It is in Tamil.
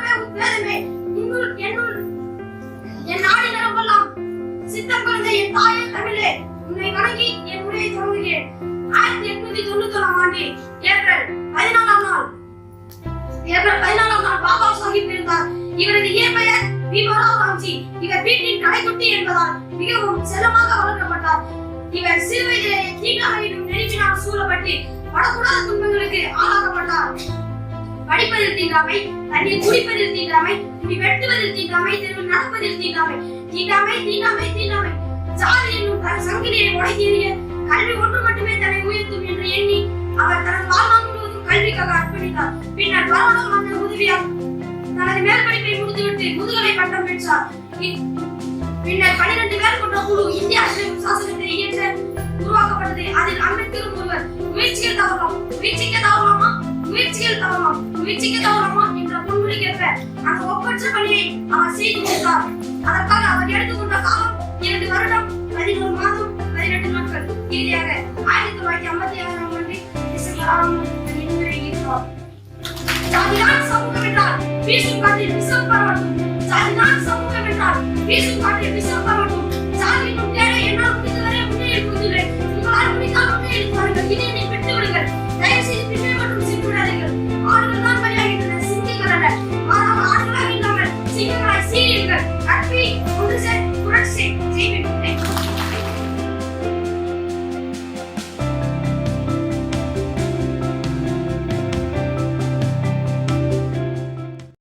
ஞானமே வேதமே என்னுள் என் நாடி நரம்பெல்லாம் சித்தம் கொண்ட என் தாயே தமிழே உன்னை வணங்கி என் உரையை தொடங்குகிறேன். 1891 ஆண்டு ஏப்ரல் 14 நாள் பாபா சாஹிப் இருந்தார். இவரது இயற்பெயர் பீமராவ் ராம்ஜி. இவர் வீட்டின் கடைக்குட்டி என்பதால் மிகவும் செல்லமாக வளர்க்கப்பட்டார். இவர் சிறு வயதிலேயே தீண்டாமையிலும் நெருப்பினால் சூழப்பட்டு படக்கூடாத துன்பங்களுக்கு ஆளாக்கப்பட்டார். படிப்பதில் தீண்டாமை, தண்ணீர் குடிப்பதில் தீண்டாமை, முடி வெட்டுவதில் தீண்டாமை, தெருவில் நடப்பதில் தீண்டாமை, தீண்டாமை தீண்டாமை தீண்டாமை. ஜாதி என்னும் தன் சங்கிலியை உடைத்தெறிய கல்வி ஒன்று மட்டுமே தன்னை உயர்த்தும் என்று எண்ணி அவர் தனது வாழ்நாள் முழுவதும் கல்விக்காக அர்ப்பணித்தார். பின்னர் பரவலால் வந்த உதவியால் தனது மேல் படிப்பை முடித்துவிட்டு முதுகலை பட்டம் பெற்றார். பின்னர் 12 பேர் கொண்ட குழு இந்திய அரசியல் சாசனத்தை இயற்ற உருவாக்கப்பட்டது. அதில் அம்பேத்கரும் ஒருவர். முயற்சிகள் தவறலாம், முயற்சிகள் தவறலாமா என்ற முன்மொழிக்கேற்ப அந்த ஒப்பற்ற பணியை அவர் செய்து முடித்தார். அதற்காக அவர் எடுத்துக்கொண்ட காலம் 2 வருடம் 11 மாதம் 18 நாட்கள். இறுதியாக 1956 ஆண்டு டிசம்பர் 6 நிறைவேறினார். ஜாதிதான் சமூகம் என்றால் வீசும் காற்றில் விஷம் பரவட்டும். ஜாதிதான் சமூகம் என்றால் வீசும் காற்றில் விஷம் பரவட்டும். ஜாதியின் தேவை என்னால் முடிந்தவரை முன்னேறி கொடுத்துள்ளேன். உங்களால் முடிந்தால் முன்னேறி பாருங்கள்.